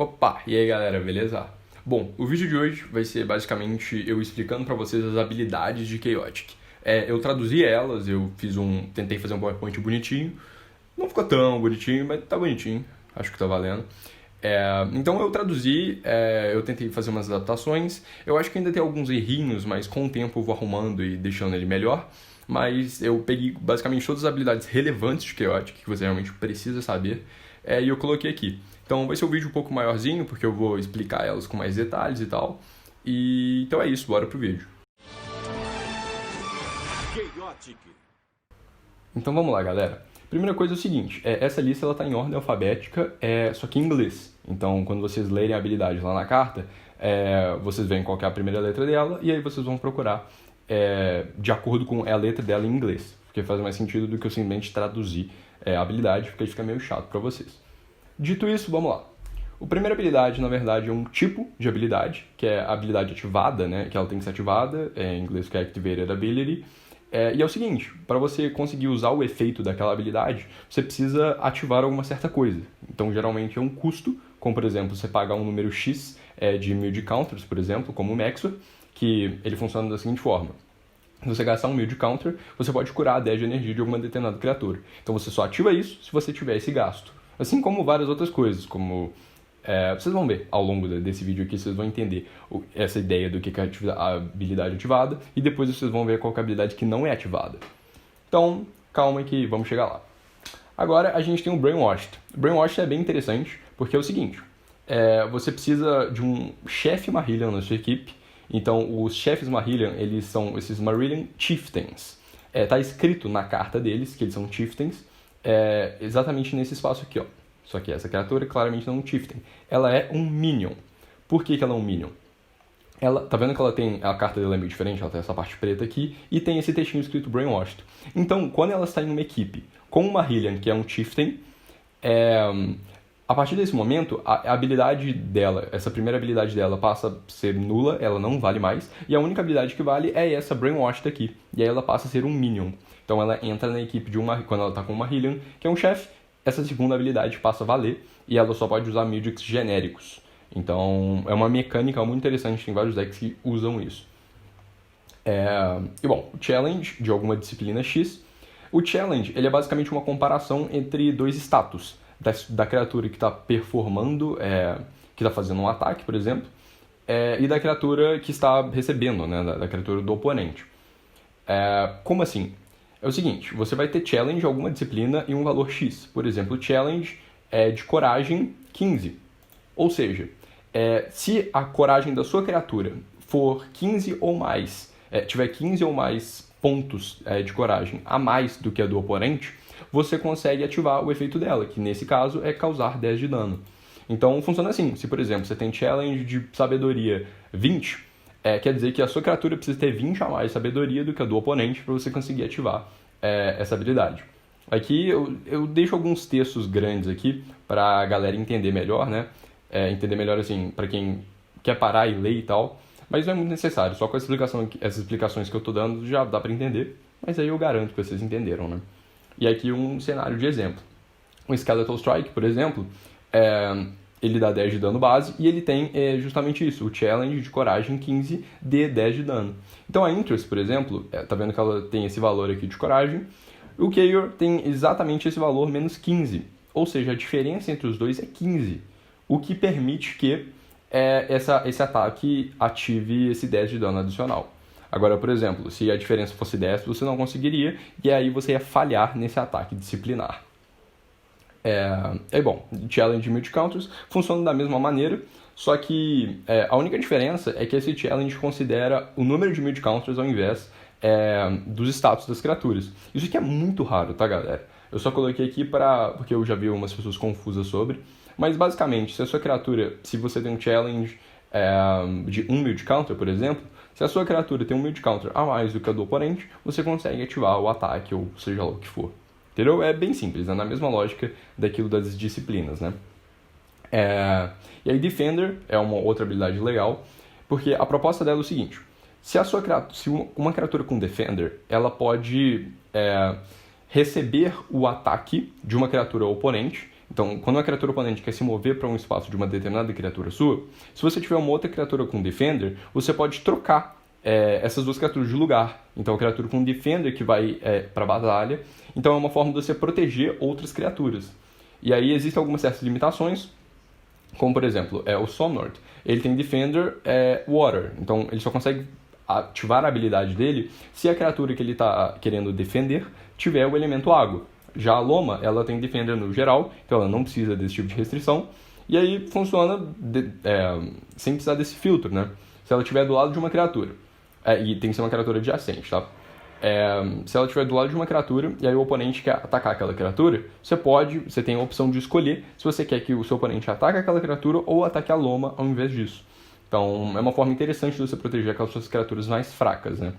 Opa, e aí galera, beleza? Bom, o vídeo de hoje vai ser basicamente eu explicando pra vocês as habilidades de Chaotic. Eu traduzi elas, tentei fazer um PowerPoint bonitinho, não ficou tão bonitinho, mas tá bonitinho, acho que tá valendo. Então eu traduzi, eu tentei fazer umas adaptações, eu acho que ainda tem alguns errinhos, mas com o tempo eu vou arrumando e deixando ele melhor. Mas eu peguei basicamente todas as habilidades relevantes de Chaotic, que você realmente precisa saber, e eu coloquei aqui. Então vai ser um vídeo um pouco maiorzinho, porque eu vou explicar elas com mais detalhes e tal. Então é isso, bora pro vídeo. Chaotic. Então vamos lá, galera. Primeira coisa é o seguinte, essa lista ela tá em ordem alfabética, só que em inglês. Então quando vocês lerem a habilidade lá na carta, vocês veem qual que é a primeira letra dela, e aí vocês vão procurar de acordo com a letra dela em inglês. Porque faz mais sentido do que eu simplesmente traduzir a habilidade, porque aí fica meio chato pra vocês. Dito isso, vamos lá. A primeira habilidade, na verdade, é um tipo de habilidade, que é a habilidade ativada, né? Que ela tem que ser ativada, em inglês que é Activated Ability. E é o seguinte, para você conseguir usar o efeito daquela habilidade, você precisa ativar alguma certa coisa. Então, geralmente é um custo, como por exemplo, você pagar um número X de Mild Counters, por exemplo, como o Maxwell, que ele funciona da seguinte forma. Se você gastar um Mild Counter, você pode curar 10 de energia de alguma determinada criatura. Então você só ativa isso se você tiver esse gasto. Assim como várias outras coisas, como... vocês vão ver ao longo desse vídeo aqui, vocês vão entender essa ideia do que é a habilidade ativada, e depois vocês vão ver qual é a habilidade que não é ativada. Então, calma que vamos chegar lá. Agora a gente tem o Brainwashed. O Brainwashed é bem interessante, porque é o seguinte, você precisa de um chefe Marillion na sua equipe. Então, os chefes Marillion, eles são esses Marillion Chieftains. Tá escrito na carta deles que eles são Chieftains, exatamente nesse espaço aqui, ó. Só que essa criatura claramente não é um Chieftain. Ela é um Minion. Por que ela é um Minion? Tá vendo que ela tem... A carta dela é meio diferente, ela tem essa parte preta aqui, e tem esse textinho escrito Brainwashed. Então, quando ela está em uma equipe com uma Marillion, que é um Chieftain, a partir desse momento, a habilidade dela, essa primeira habilidade dela passa a ser nula, ela não vale mais, e a única habilidade que vale é essa Brainwashed aqui, e aí ela passa a ser um Minion. Então ela entra na equipe quando ela está com uma Marillion, que é um chefe, essa segunda habilidade passa a valer, e ela só pode usar Mildix genéricos. Então é uma mecânica muito interessante, tem vários decks que usam isso. E bom, o Challenge de alguma disciplina X. O Challenge ele é basicamente uma comparação entre dois status. Da criatura que está performando, que está fazendo um ataque, por exemplo, e da criatura que está recebendo, né, da criatura do oponente. Como assim? É o seguinte, você vai ter challenge de alguma disciplina e um valor X. Por exemplo, o challenge é de coragem 15. Ou seja, se a coragem da sua criatura for 15 ou mais, tiver 15 ou mais pontos de coragem a mais do que a do oponente, você consegue ativar o efeito dela, que nesse caso é causar 10 de dano. Então funciona assim, se por exemplo você tem challenge de sabedoria 20, quer dizer que a sua criatura precisa ter 20 a mais de sabedoria do que a do oponente para você conseguir ativar essa habilidade. Aqui eu deixo alguns textos grandes aqui para a galera entender melhor, né? Entender melhor assim, para quem quer parar e ler e tal, mas não é muito necessário, só com essas explicações que eu estou dando já dá para entender, mas aí eu garanto que vocês entenderam, né? E aqui um cenário de exemplo. O Skeletal Strike, por exemplo, ele dá 10 de dano base e ele tem justamente isso, o Challenge de coragem 15 de 10 de dano. Então a Interest, por exemplo, tá vendo que ela tem esse valor aqui de coragem, o Chaos tem exatamente esse valor menos 15, ou seja, a diferença entre os dois é 15, o que permite que esse ataque ative esse 10 de dano adicional. Agora, por exemplo, se a diferença fosse 10, você não conseguiria, e aí você ia falhar nesse ataque disciplinar. Bom, Challenge e Mid Counters funcionam da mesma maneira, só que a única diferença é que esse Challenge considera o número de Mid Counters ao invés dos status das criaturas. Isso aqui é muito raro, tá, galera? Eu só coloquei aqui porque eu já vi umas pessoas confusas sobre, mas basicamente, se a sua criatura, se você tem um Challenge de um Mid Counter, por exemplo, se a sua criatura tem um Mid Counter a mais do que a do oponente, você consegue ativar o ataque, ou seja lá o que for. Entendeu? É bem simples, né? Na mesma lógica daquilo das disciplinas, né? E aí Defender é uma outra habilidade legal, porque a proposta dela é o seguinte, se uma criatura com Defender, ela pode receber o ataque de uma criatura oponente Então, quando uma criatura oponente quer se mover para um espaço de uma determinada criatura sua, se você tiver uma outra criatura com Defender, você pode trocar essas duas criaturas de lugar. Então, a criatura com Defender que vai para a batalha. Então, é uma forma de você proteger outras criaturas. E aí existem algumas certas limitações, como, por exemplo, o Somnord. Ele tem Defender Water. Então, ele só consegue ativar a habilidade dele se a criatura que ele está querendo defender tiver o elemento água. Já a Loma, ela tem Defender no geral, então ela não precisa desse tipo de restrição. E aí funciona sem precisar desse filtro, né? Se ela estiver do lado de uma criatura. E tem que ser uma criatura adjacente, tá? Se ela estiver do lado de uma criatura e aí o oponente quer atacar aquela criatura, você tem a opção de escolher se você quer que o seu oponente ataque aquela criatura ou ataque a Loma ao invés disso. Então, é uma forma interessante de você proteger aquelas suas criaturas mais fracas, né?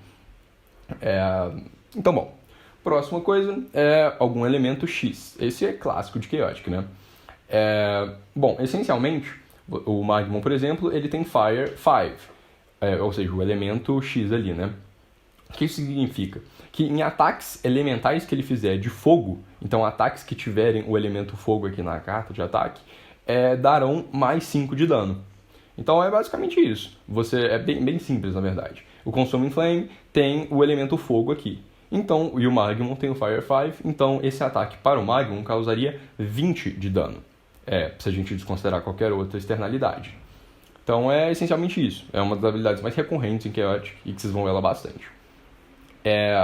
Então, bom. Próxima coisa é algum elemento X. Esse é clássico de Chaotic, né? Bom, essencialmente, o Magnum, por exemplo, ele tem Fire 5. Ou seja, o elemento X ali, né? O que isso significa? Que em ataques elementais que ele fizer de fogo, então ataques que tiverem o elemento fogo aqui na carta de ataque, darão mais 5 de dano. Então é basicamente isso. É bem simples, na verdade. O Consuming Flame tem o elemento fogo aqui. Então, e o Magnum tem o Fire 5, então esse ataque para o Magnum causaria 20 de dano. Se a gente desconsiderar qualquer outra externalidade. Então é essencialmente isso. É uma das habilidades mais recorrentes em Chaotic e que vocês vão ver ela bastante.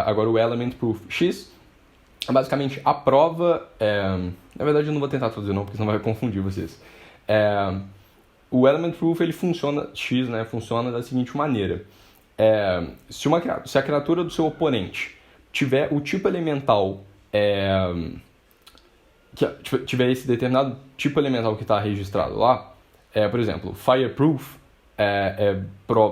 Agora o Element Proof X basicamente a prova. Na verdade eu não vou tentar traduzir não, porque senão vai confundir vocês. O Element Proof ele funciona, X, né, funciona da seguinte maneira. Se a criatura do seu oponente tiver o tipo elemental, tiver esse determinado tipo elemental que está registrado lá, por exemplo, Fireproof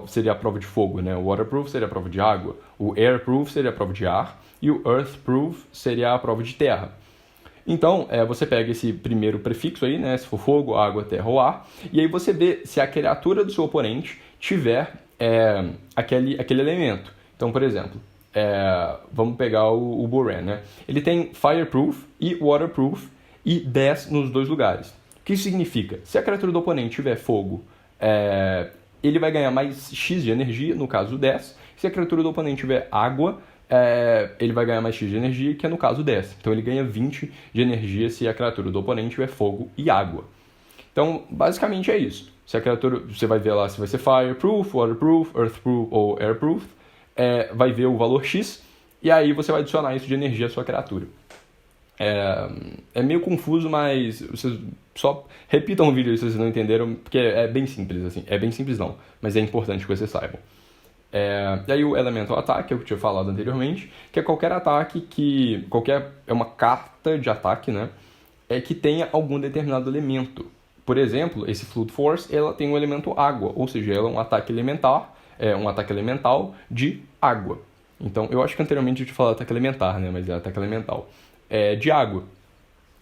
seria a prova de fogo, né? O Waterproof seria a prova de água, o Airproof seria a prova de ar e o Earthproof seria a prova de terra. Então, você pega esse primeiro prefixo aí, né? Se for fogo, água, terra ou ar, e aí você vê se a criatura do seu oponente tiver aquele elemento. Então, por exemplo, vamos pegar o Boran, né? Ele tem Fireproof e Waterproof e 10 nos dois lugares. O que isso significa? Se a criatura do oponente tiver fogo, ele vai ganhar mais X de energia, no caso 10. Se a criatura do oponente tiver água, ele vai ganhar mais X de energia, que é no caso 10. Então ele ganha 20 de energia se a criatura do oponente tiver fogo e água. Então, basicamente é isso. Se a criatura, você vai ver lá se vai ser Fireproof, Waterproof, Earthproof ou Airproof, vai ver o valor X, e aí você vai adicionar isso de energia à sua criatura. É meio confuso, mas vocês só repitam o vídeo aí se vocês não entenderam, porque é bem simples, assim. É bem simples não, mas é importante que vocês saibam. E aí o Elemental Attack, que eu tinha falado anteriormente, que é qualquer ataque é uma carta de ataque, né? Que tenha algum determinado elemento. Por exemplo, esse Flood Force, ela tem o elemento água, ou seja, ela é um ataque elementar, um ataque elemental de água. Então, eu acho que anteriormente eu tinha falado ataque elementar, né? Mas é ataque elemental. De água.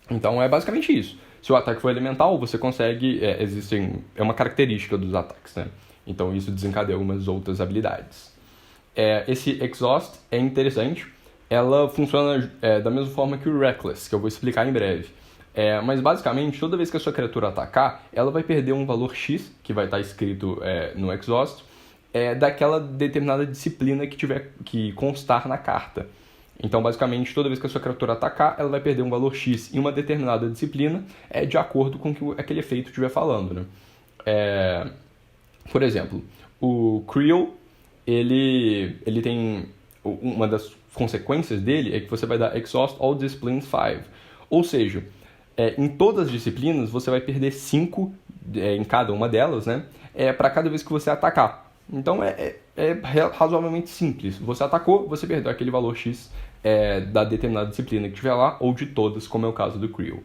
Então, é basicamente isso. Se o ataque for elemental, você consegue... é uma característica dos ataques, né? Então, isso desencadeia algumas outras habilidades. Esse Exhaust é interessante. Ela funciona da mesma forma que o Reckless, que eu vou explicar em breve. Mas, basicamente, toda vez que a sua criatura atacar, ela vai perder um valor X, que vai estar escrito no Exhaust, daquela determinada disciplina que constar na carta. Então, basicamente, toda vez que a sua criatura atacar, ela vai perder um valor X em uma determinada disciplina, de acordo com o que aquele efeito estiver falando, né? Por exemplo, o Creel, ele tem... Uma das consequências dele é que você vai dar Exhaust All Disciplines 5. Ou seja, em todas as disciplinas, você vai perder 5 em cada uma delas, né? Para cada vez que você atacar. Então, é razoavelmente simples. Você atacou, você perdeu aquele valor X da determinada disciplina que tiver lá, ou de todas, como é o caso do Creel.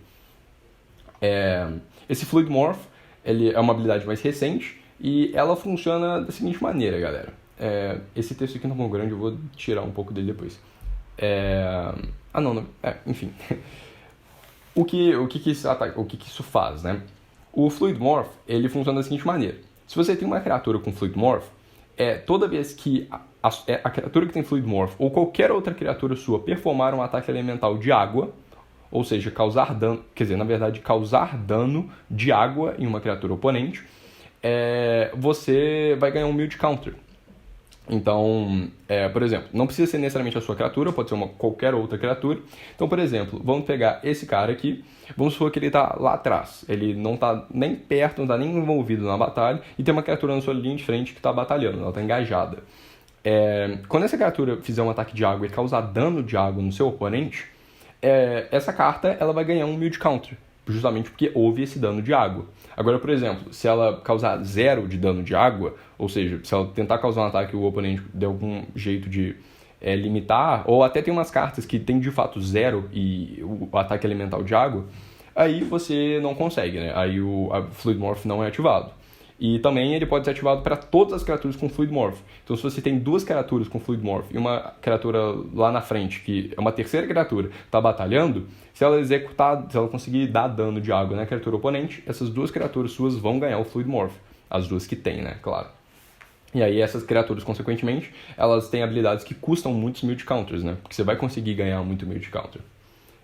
Esse Fluid Morph, ele é uma habilidade mais recente, e ela funciona da seguinte maneira, galera. Esse texto aqui não é tão grande, eu vou tirar um pouco dele depois. Enfim. O que isso faz, né? O Fluid Morph, ele funciona da seguinte maneira. Se você tem uma criatura com Fluid Morph, toda vez que a criatura que tem Fluid Morph ou qualquer outra criatura sua performar um ataque elemental de água, ou seja, causar dano, quer dizer, na verdade, causar dano de água em uma criatura oponente, você vai ganhar um Mute Counter. Então, por exemplo, não precisa ser necessariamente a sua criatura, pode ser qualquer outra criatura. Então, por exemplo, vamos pegar esse cara aqui, vamos supor que ele está lá atrás, ele não está nem perto, não está nem envolvido na batalha, e tem uma criatura na sua linha de frente que está batalhando, ela está engajada. Quando essa criatura fizer um ataque de água e causar dano de água no seu oponente, essa carta ela vai ganhar um Mute Counter, justamente porque houve esse dano de água. Agora, por exemplo, se ela causar 0 de dano de água, ou seja, se ela tentar causar um ataque e o oponente der algum jeito de limitar, ou até tem umas cartas que tem de fato 0 e o ataque elemental de água, aí você não consegue, né? Aí a Fluid Morph não é ativado. E também ele pode ser ativado para todas as criaturas com Fluid Morph. Então, se você tem 2 criaturas com Fluid Morph e uma criatura lá na frente, que é uma terceira criatura, está batalhando, se ela executar, se ela conseguir dar dano de água na criatura oponente, essas 2 criaturas suas vão ganhar o Fluid Morph. As 2 que tem, né? Claro. E aí essas criaturas, consequentemente, elas têm habilidades que custam muitos Mute Counters, né? Porque você vai conseguir ganhar muito Mute Counter.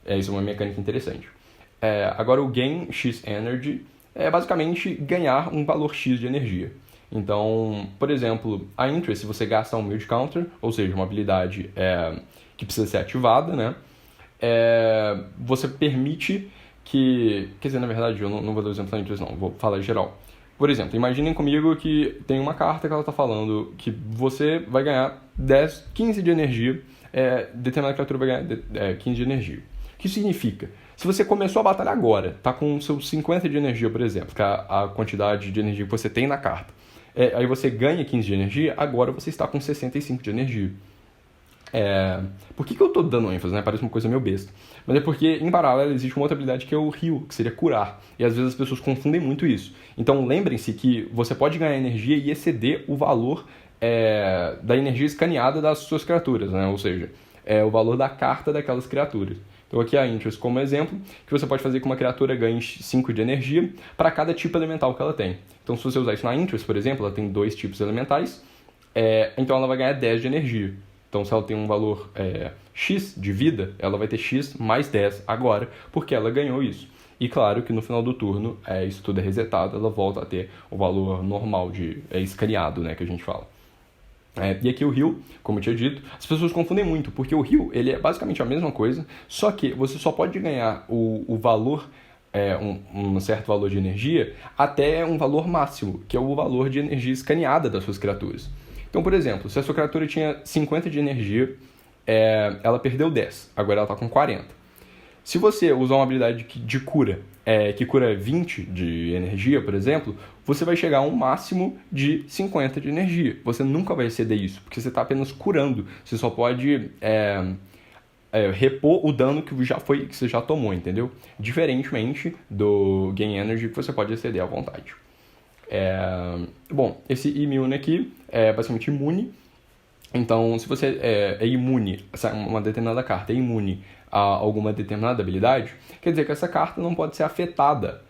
Isso é uma mecânica interessante. Agora, o Gain X Energy é basicamente ganhar um valor X de energia. Então, por exemplo, a Interest, se você gasta um Mute Counter, ou seja, uma habilidade que precisa ser ativada, né? Você permite que... Quer dizer, na verdade, eu não vou dar o exemplo da Interest, não. Vou falar em geral. Por exemplo, imaginem comigo que tem uma carta que ela está falando que você vai ganhar 15 de energia, determinada criatura vai ganhar 15 de energia. O que significa? Se você começou a batalha agora, tá com seus 50 de energia, por exemplo, que é a quantidade de energia que você tem na carta, aí você ganha 15 de energia, agora você está com 65 de energia. Por que eu estou dando ênfase, né? Parece uma coisa meio besta. Mas é porque, em paralelo, existe uma outra habilidade que é o Heal, que seria curar. E às vezes as pessoas confundem muito isso. Então lembrem-se que você pode ganhar energia e exceder o valor da energia escaneada das suas criaturas, né? Ou seja, o valor da carta daquelas criaturas. Então aqui a Interest como exemplo, que você pode fazer que uma criatura ganhe 5 de energia para cada tipo elemental que ela tem. Então se você usar isso na Interest, por exemplo, ela tem 2 tipos elementais, então ela vai ganhar 10 de energia. Então se ela tem um valor X de vida, ela vai ter X mais 10 agora, porque ela ganhou isso. E claro que no final do turno, isso tudo é resetado, ela volta a ter o valor normal de escaneado, né, que a gente fala. E aqui o Heal, como eu tinha dito, as pessoas confundem muito, porque o Heal ele é basicamente a mesma coisa, só que você só pode ganhar o valor, um certo valor de energia, até um valor máximo, que é o valor de energia escaneada das suas criaturas. Então, por exemplo, se a sua criatura tinha 50 de energia, ela perdeu 10, agora ela está com 40. Se você usar uma habilidade de cura, que cura 20 de energia, por exemplo, você vai chegar a um máximo de 50 de energia. Você nunca vai exceder isso, porque você está apenas curando. Você só pode repor o dano que você já tomou, entendeu? Diferentemente do Gain Energy, que você pode exceder à vontade. Bom, esse Immune aqui é basicamente imune. Então, se você é imune, uma determinada carta é imune a alguma determinada habilidade, quer dizer que essa carta não pode ser afetada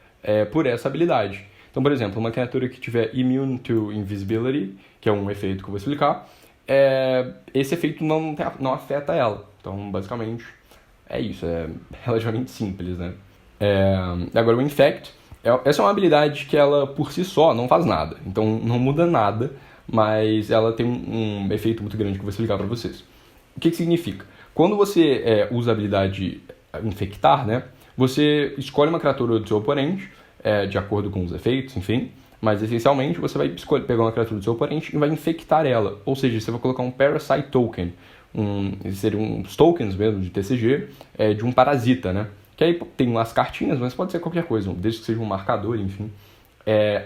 por essa habilidade. Então, por exemplo, uma criatura que tiver Immune to Invisibility, que é um efeito que eu vou explicar, esse efeito não afeta ela. Então, basicamente, é isso. É relativamente simples, né? Agora, o Infect, essa é uma habilidade que ela, por si só, não faz nada. Então, não muda nada, mas ela tem um efeito muito grande que eu vou explicar para vocês. O que significa? Quando você usa a habilidade Infectar, né, você escolhe uma criatura do seu oponente, de acordo com os efeitos, enfim, mas essencialmente você vai pegar uma criatura do seu oponente e vai infectar ela. Ou seja, você vai colocar um Parasite Token, seriam uns tokens mesmo de TCG, de um parasita, né? Que aí tem umas cartinhas, mas pode ser qualquer coisa, desde que seja um marcador, enfim.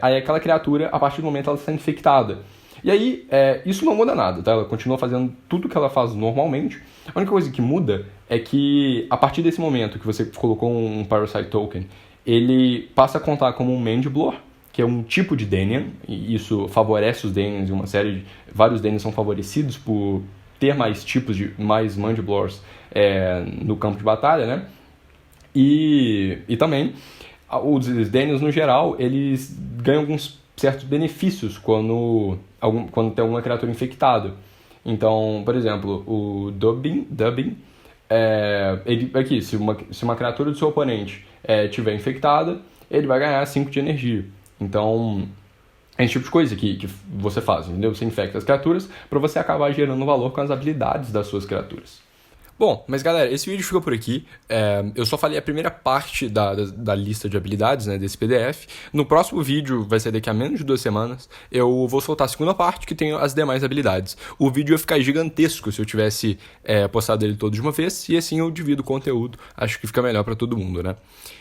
Aí aquela criatura, a partir do momento, ela está infectada. E aí, isso não muda nada, tá? Ela continua fazendo tudo que ela faz normalmente. A única coisa que muda é que, a partir desse momento que você colocou um Parasite Token, ele passa a contar como um Mandiblor, que é um tipo de Denian, e isso favorece os Denians, e vários Denians são favorecidos por ter mais tipos mais Mandiblors no campo de batalha, né? E também, os Denians, no geral, eles ganham alguns certos benefícios quando tem alguma criatura infectada. Então, por exemplo, o Dubbing Se uma criatura do seu oponente tiver infectada, ele vai ganhar 5 de energia. Então, é esse tipo de coisa que você faz, entendeu? Você infecta as criaturas para você acabar gerando valor com as habilidades das suas criaturas. Bom, mas galera, esse vídeo fica por aqui. Eu só falei a primeira parte da lista de habilidades, né, desse PDF. No próximo vídeo, vai ser daqui a menos de 2 semanas, eu vou soltar a segunda parte, que tem as demais habilidades. O vídeo ia ficar gigantesco se eu tivesse postado ele todo de uma vez, e assim eu divido o conteúdo. Acho que fica melhor para todo mundo, né?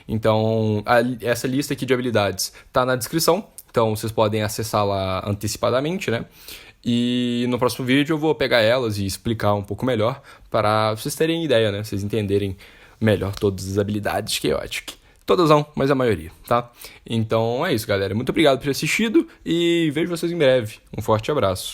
Então, essa lista aqui de habilidades tá na descrição, então vocês podem acessar lá antecipadamente, né? E no próximo vídeo eu vou pegar elas e explicar um pouco melhor para vocês terem ideia, né? Vocês entenderem melhor todas as habilidades Chaotic. Todas não, mas a maioria, tá? Então é isso, galera. Muito obrigado por ter assistido e vejo vocês em breve. Um forte abraço.